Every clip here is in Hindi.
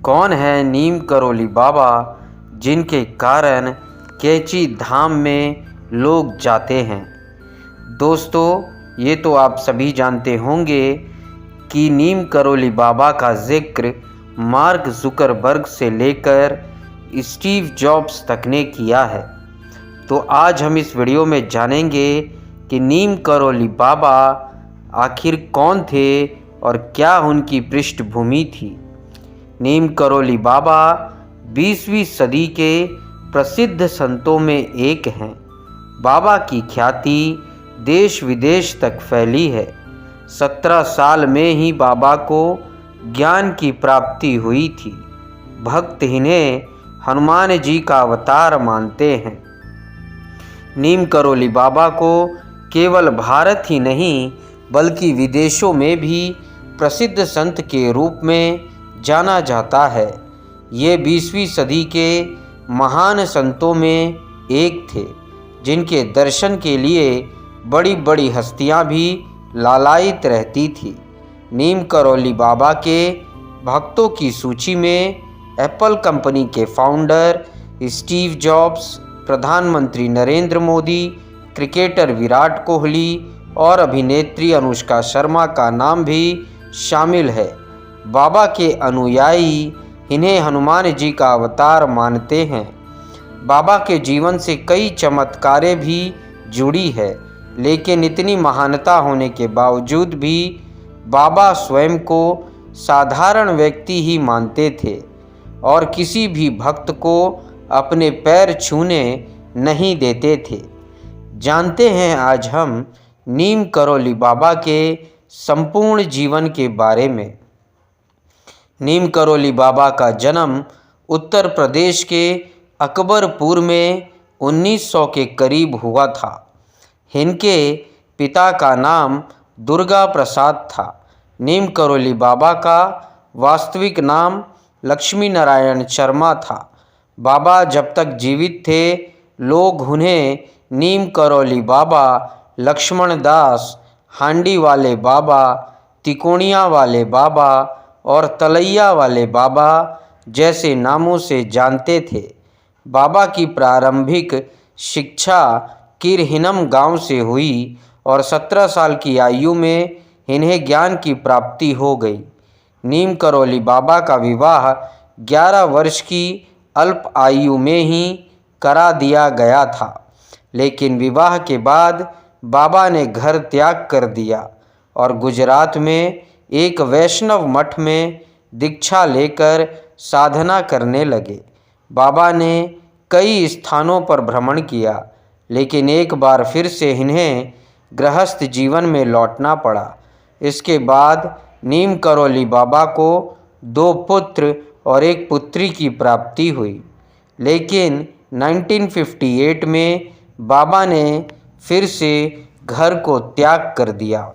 कौन है नीम करोली बाबा जिनके कारण कैची धाम में लोग जाते हैं। दोस्तों, ये तो आप सभी जानते होंगे कि नीम करोली बाबा का जिक्र मार्क जुकरबर्ग से लेकर स्टीव जॉब्स तक ने किया है। तो आज हम इस वीडियो में जानेंगे कि नीम करोली बाबा आखिर कौन थे और क्या उनकी पृष्ठभूमि थी। नीम करोली बाबा 20वीं सदी के प्रसिद्ध संतों में एक हैं। बाबा की ख्याति देश विदेश तक फैली है। 17 साल में ही बाबा को ज्ञान की प्राप्ति हुई थी। भक्त इन्हें हनुमान जी का अवतार मानते हैं। नीम करोली बाबा को केवल भारत ही नहीं बल्कि विदेशों में भी प्रसिद्ध संत के रूप में जाना जाता है। ये 20वीं सदी के महान संतों में एक थे, जिनके दर्शन के लिए बड़ी बड़ी हस्तियां भी लालायित रहती थी। नीम करोली बाबा के भक्तों की सूची में एप्पल कंपनी के फाउंडर स्टीव जॉब्स, प्रधानमंत्री नरेंद्र मोदी, क्रिकेटर विराट कोहली और अभिनेत्री अनुष्का शर्मा का नाम भी शामिल है। बाबा के अनुयायी इन्हें हनुमान जी का अवतार मानते हैं। बाबा के जीवन से कई चमत्कारें भी जुड़ी है, लेकिन इतनी महानता होने के बावजूद भी बाबा स्वयं को साधारण व्यक्ति ही मानते थे और किसी भी भक्त को अपने पैर छूने नहीं देते थे। जानते हैं आज हम नीम करोली बाबा के संपूर्ण जीवन के बारे में। नीम करोली बाबा का जन्म उत्तर प्रदेश के अकबरपुर में 1900 के करीब हुआ था। इनके पिता का नाम दुर्गा प्रसाद था। नीम करोली बाबा का वास्तविक नाम लक्ष्मी नारायण शर्मा था। बाबा जब तक जीवित थे, लोग उन्हें नीम करोली बाबा, लक्ष्मण दास, हांडी वाले बाबा, तिकोनिया वाले बाबा और तलैया वाले बाबा जैसे नामों से जानते थे। बाबा की प्रारंभिक शिक्षा किरहिनम गांव से हुई और 17 साल की आयु में इन्हें ज्ञान की प्राप्ति हो गई। नीम करोली बाबा का विवाह 11 वर्ष की अल्प आयु में ही करा दिया गया था, लेकिन विवाह के बाद बाबा ने घर त्याग कर दिया और गुजरात में एक वैष्णव मठ में दीक्षा लेकर साधना करने लगे। बाबा ने कई स्थानों पर भ्रमण किया, लेकिन एक बार फिर से इन्हें गृहस्थ जीवन में लौटना पड़ा। इसके बाद नीम करोली बाबा को 2 पुत्र और 1 पुत्री की प्राप्ति हुई, लेकिन 1958 में बाबा ने फिर से घर को त्याग कर दिया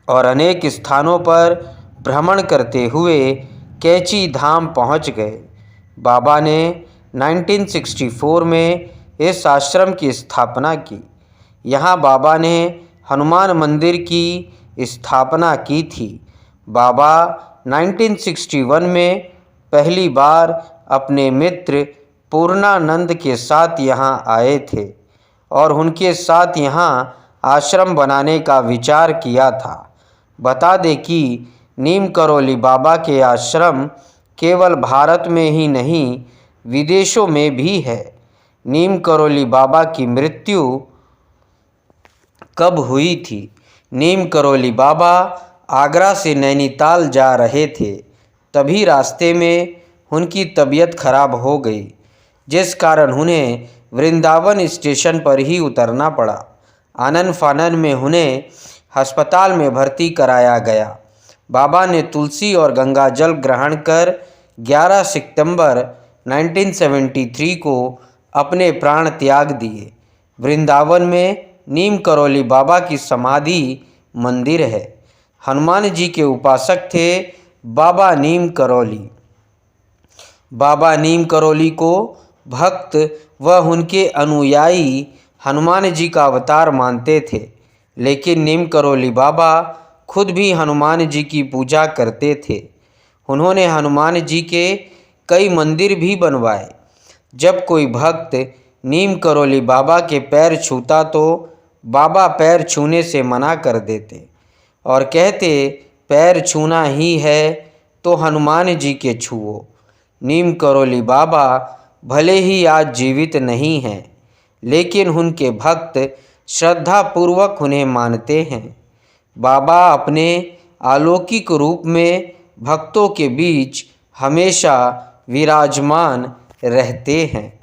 और अनेक स्थानों पर भ्रमण करते हुए कैची धाम पहुंच गए। बाबा ने 1964 में इस आश्रम की स्थापना की। यहाँ बाबा ने हनुमान मंदिर की स्थापना की थी। बाबा 1961 में पहली बार अपने मित्र पूर्णानंद के साथ यहाँ आए थे और उनके साथ यहाँ आश्रम बनाने का विचार किया था। बता दें कि नीम करोली बाबा के आश्रम केवल भारत में ही नहीं विदेशों में भी है। नीम करोली बाबा की मृत्यु कब हुई थी? नीम करोली बाबा आगरा से नैनीताल जा रहे थे, तभी रास्ते में उनकी तबीयत खराब हो गई, जिस कारण उन्हें वृंदावन स्टेशन पर ही उतरना पड़ा। आनन फानन में उन्हें अस्पताल में भर्ती कराया गया। बाबा ने तुलसी और गंगा जल ग्रहण कर 11 सितंबर 1973 को अपने प्राण त्याग दिए। वृंदावन में नीम करोली बाबा की समाधि मंदिर है। हनुमान जी के उपासक थे बाबा नीम करोली। बाबा नीम करोली को भक्त व उनके अनुयायी हनुमान जी का अवतार मानते थे, लेकिन नीम करोली बाबा खुद भी हनुमान जी की पूजा करते थे। उन्होंने हनुमान जी के कई मंदिर भी बनवाए। जब कोई भक्त नीम करौली बाबा के पैर छूता तो बाबा पैर छूने से मना कर देते और कहते, पैर छूना ही है तो हनुमान जी के छुओ। नीम करौली बाबा भले ही आज जीवित नहीं हैं, लेकिन उनके भक्त श्रद्धापूर्वक उन्हें मानते हैं। बाबा अपने अलौकिक रूप में भक्तों के बीच हमेशा विराजमान रहते हैं।